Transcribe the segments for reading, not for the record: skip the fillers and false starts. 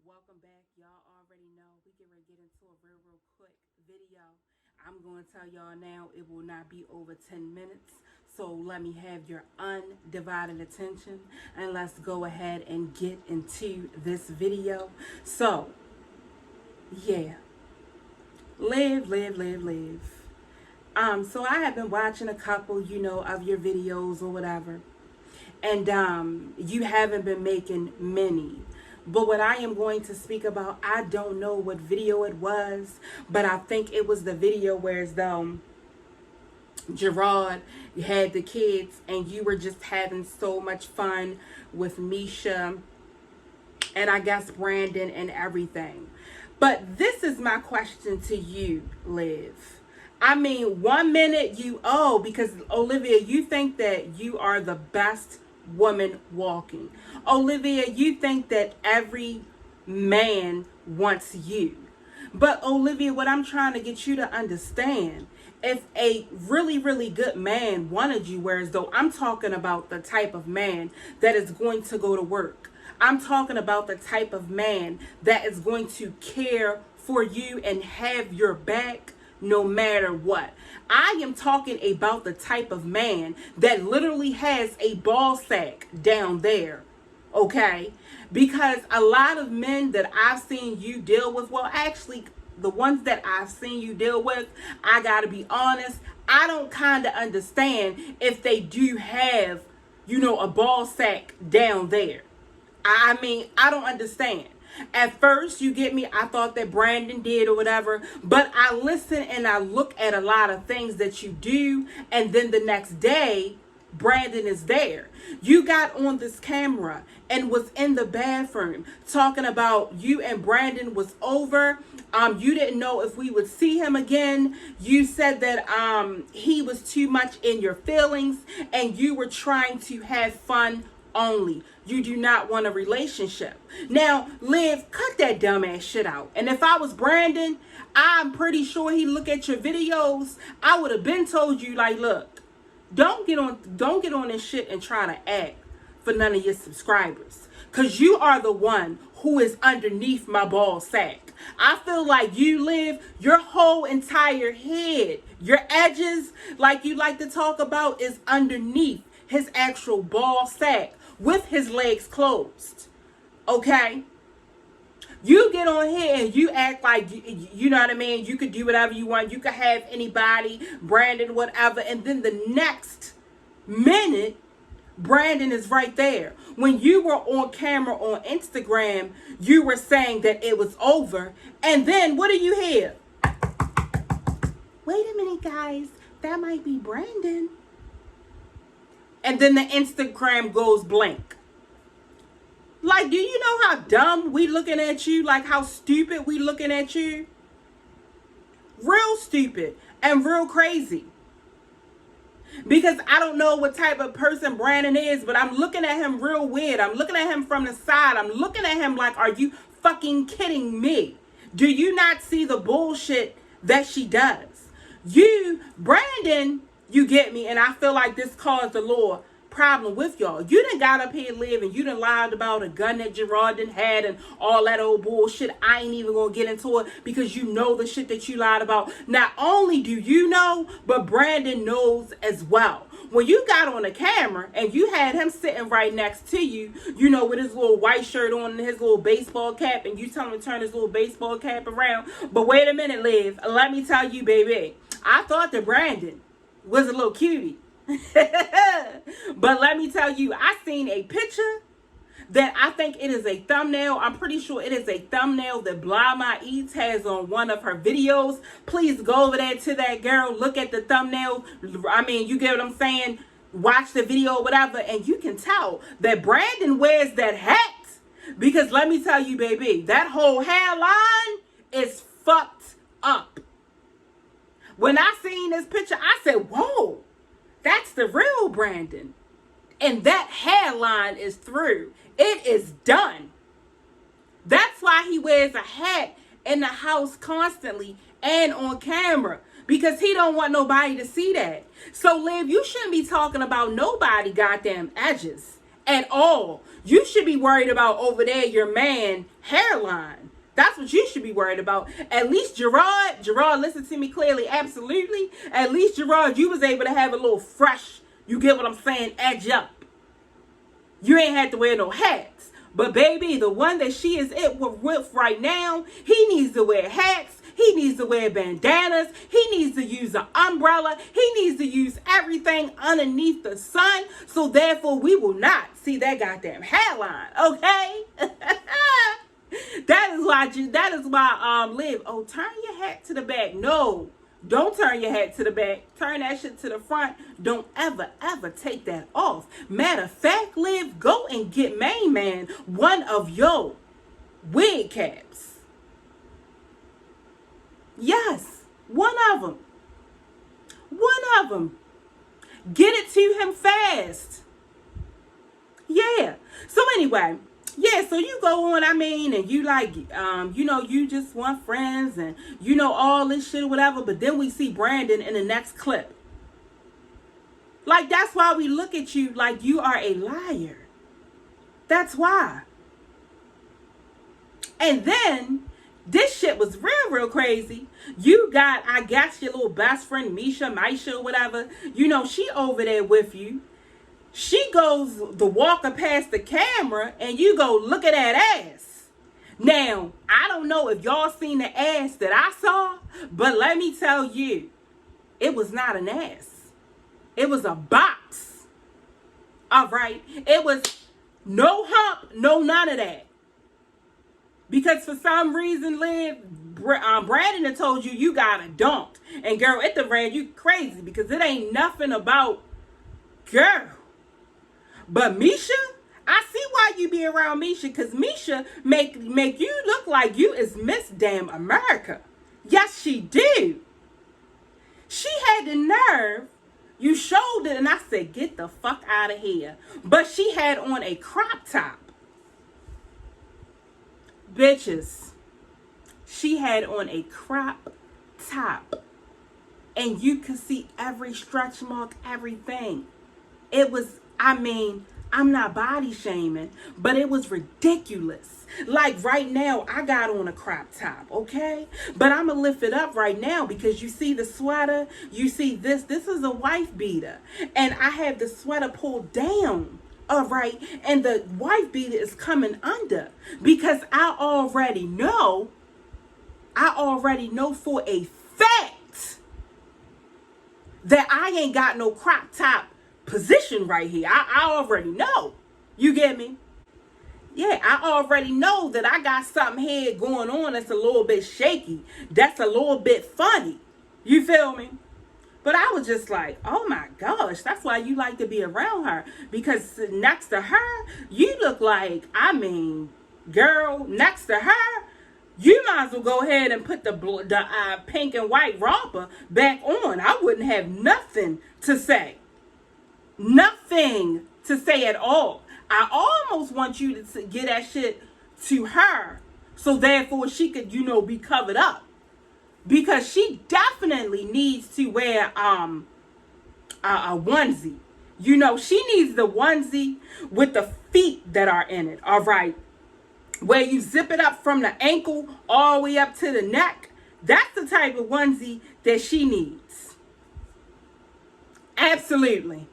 Welcome back. Y'all already know we can get into a real quick video. I'm going to tell y'all now it will not be over 10 minutes. So let me have your undivided attention and let's go ahead and get into this video. So, yeah. Live. So I have been watching a couple, of your videos or whatever. And you haven't been making many. But what I am going to speak about, I don't know what video it was, but I think it was the video where as though Gerard had the kids and you were just having so much fun with Misha and I guess Brandon and everything. But this is my question to you, Liv. I mean, 1 minute because Olivia, you think that you are the best woman walking. Olivia, you think that every man wants you. But Olivia, what I'm trying to get you to understand, if a really good man wanted you, whereas though I'm talking about the type of man that is going to go to work. I'm talking about the type of man that is going to care for you and have your back no matter what. I am talking about the type of man that literally has a ball sack down there. Okay? Because a lot of men that I've seen you deal with, well, actually, the ones that I've seen you deal with, I gotta be honest, I don't kind of understand if they do have, a ball sack down there. I mean, I don't understand. At first, you get me, I thought that Brandon did or whatever, but I listen and I look at a lot of things that you do, and then the next day, Brandon is there. You got on this camera and was in the bathroom talking about you and Brandon was over. You didn't know if we would see him again. You said that he was too much in your feelings and you were trying to have fun only. You do not want a relationship. Now, Liv, cut that dumbass shit out. And if I was Brandon, I'm pretty sure he look at your videos. I would have been told you, like, look, don't get on this shit and try to act for none of your subscribers. Cause you are the one who is underneath my ball sack. I feel like you Liv, your whole entire head, your edges, like you like to talk about, is underneath his actual ball sack with his legs closed. Okay? You get on here and you act like, you know what I mean? You could do whatever you want. You could have anybody, Brandon, whatever. And then the next minute, Brandon is right there. When you were on camera on Instagram, you were saying that it was over. And then what do you hear? Wait a minute, guys. That might be Brandon. And then the Instagram goes blank. Like, do you know how dumb we looking at you? Like, how stupid we looking at you? Real stupid and real crazy. Because I don't know what type of person Brandon is, but I'm looking at him real weird. I'm looking at him from the side. I'm looking at him like, are you fucking kidding me? Do you not see the bullshit that she does? Brandon, you get me, and I feel like this caused a little problem with y'all. You done got up here Liv and you done lied about a gun that Gerard done had and all that old bullshit. I ain't even gonna get into it because you know the shit that you lied about. Not only do you know, but Brandon knows as well. When you got on the camera and you had him sitting right next to you, with his little white shirt on and his little baseball cap, and you tell him to turn his little baseball cap around. But wait a minute, Liv. Let me tell you, baby. I thought that Brandon was a little cutie. But let me tell you, I seen a picture that I think it is a thumbnail. I'm pretty sure it is a thumbnail that Blama Eats has on one of her videos. Please go over there to that girl. Look at the thumbnail. I mean, you get what I'm saying? Watch the video or whatever, and you can tell that Brandon wears that hat. Because let me tell you, baby, that whole hairline is fucked up. When I seen this picture, I said, whoa, that's the real Brandon. And that hairline is through. It is done. That's why he wears a hat in the house constantly and on camera. Because he don't want nobody to see that. So, Liv, you shouldn't be talking about nobody goddamn edges at all. You should be worried about over there your man hairline. That's what you should be worried about. At least Gerard, listen to me clearly, absolutely. At least Gerard, you was able to have a little fresh, you get what I'm saying, edge up. You ain't had to wear no hats. But baby, the one that she is with right now, he needs to wear hats. He needs to wear bandanas. He needs to use an umbrella. He needs to use everything underneath the sun. So therefore, we will not see that goddamn hairline. Okay? That is why Liv, oh, turn your hat to the back. No. Don't turn your hat to the back. Turn that shit to the front. Don't ever, ever take that off. Matter of fact, Liv, go and get Main Man one of your wig caps. Yes, one of them. One of them. Get it to him fast. Yeah. So anyway, yeah, so you go on, and you like, you just want friends and, all this shit or whatever. But then we see Brandon in the next clip. Like, that's why we look at you like you are a liar. That's why. And then this shit was real crazy. You got, I guess, your little best friend, Misha, or whatever. She over there with you. She goes the walker past the camera and you go, look at that ass. Now, I don't know if y'all seen the ass that I saw, but let me tell you, it was not an ass. It was a box. All right. It was no hump, no none of that. Because for some reason, Liv, Brandon had told you got a dunked. And girl, it done ran you crazy because it ain't nothing about girl. But Misha, I see why you be around Misha, because Misha make you look like you is Miss Damn America. Yes, she do. She had the nerve. You showed it, and I said, get the fuck out of here. But she had on a crop top. Bitches, she had on a crop top. And you could see every stretch mark, everything. It was, I'm not body shaming, but it was ridiculous. Like right now, I got on a crop top, okay? But I'm going to lift it up right now because you see the sweater, you see this is a wife beater. And I have the sweater pulled down, all right? And the wife beater is coming under because I already know for a fact that I ain't got no crop top position right here. I already know. You get me? Yeah, I already know that I got something here going on that's a little bit shaky. That's a little bit funny. You feel me? But I was just like, oh my gosh, that's why you like to be around her. Because next to her, you look like, girl, next to her, you might as well go ahead and put the pink and white romper back on. I wouldn't have nothing to say. Nothing to say at all. I almost want you to get that shit to her so therefore she could, be covered up. Because she definitely needs to wear a onesie. She needs the onesie with the feet that are in it. All right. Where you zip it up from the ankle all the way up to the neck. That's the type of onesie that she needs. Absolutely.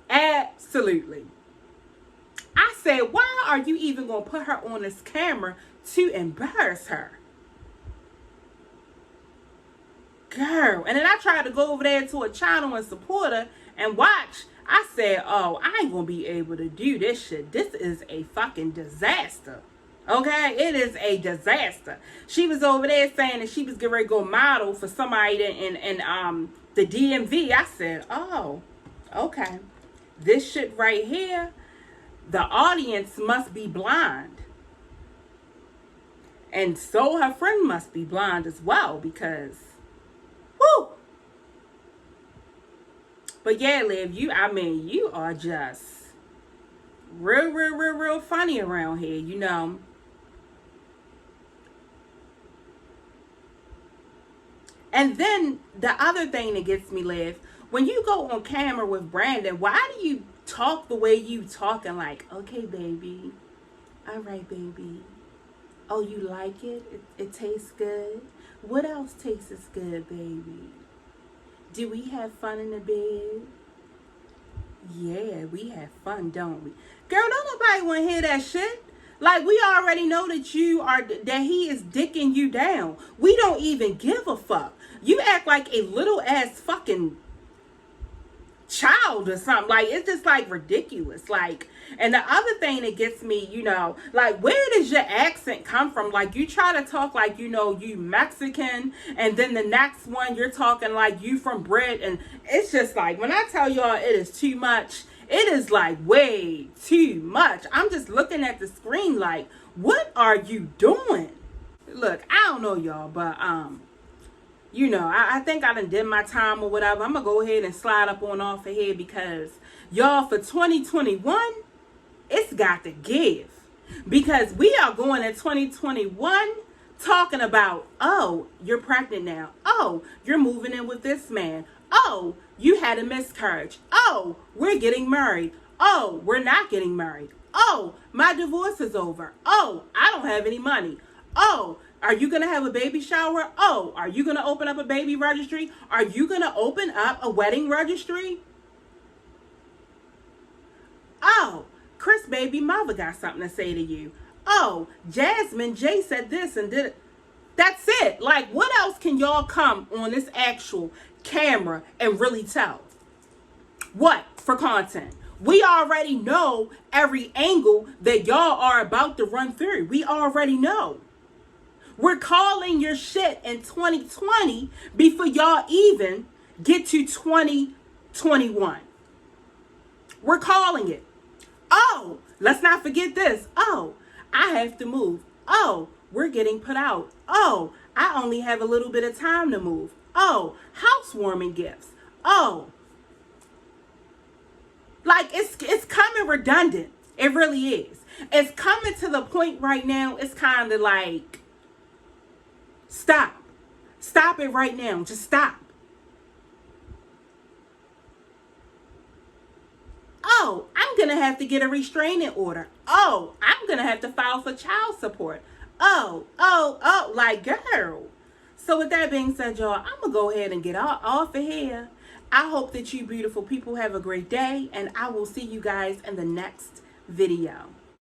Absolutely. I said, why are you even going to put her on this camera to embarrass her? Girl. And then I tried to go over there to a channel and support her and watch. I said, oh, I ain't going to be able to do this shit. This is a fucking disaster. Okay? It is a disaster. She was over there saying that she was getting ready to go model for somebody in the DMV. I said, oh, okay. This shit right here, the audience must be blind. And so her friend must be blind as well because, whoo. But yeah, Liv, you are just real funny around here, And then the other thing that gets me, Liv, when you go on camera with Brandon, why do you talk the way you talking, like, okay, baby. All right, baby. Oh, you like it? It tastes good? What else tastes good, baby? Do we have fun in the bed? Yeah, we have fun, don't we? Girl, don't nobody want to hear that shit. Like, we already know that that he is dicking you down. We don't even give a fuck. You act like a little ass fucking child or something. Like, it's just like ridiculous. Like, and the other thing that gets me, like, where does your accent come from? Like, you try to talk like, you Mexican, and then the next one you're talking like you from Brit, and it's just like, when I tell y'all it is too much, it is like way too much. I'm just looking at the screen like, what are you doing? Look, I don't know y'all, but I think I done did my time or whatever. I'm gonna go ahead and slide up on off of here, because y'all, for 2021, it's got to give. Because we are going in 2021 talking about, oh, you're pregnant now. Oh, you're moving in with this man. Oh, you had a miscarriage. Oh, we're getting married. Oh, we're not getting married. Oh, my divorce is over. Oh, I don't have any money. Oh, are you going to have a baby shower? Oh, are you going to open up a baby registry? Are you going to open up a wedding registry? Oh, Chris baby mother got something to say to you. Oh, Jasmine J said this and did it. That's it. Like, what else can y'all come on this actual camera and really tell? What for content? We already know every angle that y'all are about to run through. We already know. We're calling your shit in 2020 before y'all even get to 2021. We're calling it. Oh, let's not forget this. Oh, I have to move. Oh, we're getting put out. Oh, I only have a little bit of time to move. Oh, housewarming gifts. Oh, like it's coming redundant. It really is. It's coming to the point right now. It's kind of like, stop. Stop it right now. Just stop. Oh, I'm going to have to get a restraining order. Oh, I'm going to have to file for child support. Oh, like, girl. So with that being said, y'all, I'm going to go ahead and get off of here. I hope that you beautiful people have a great day, and I will see you guys in the next video.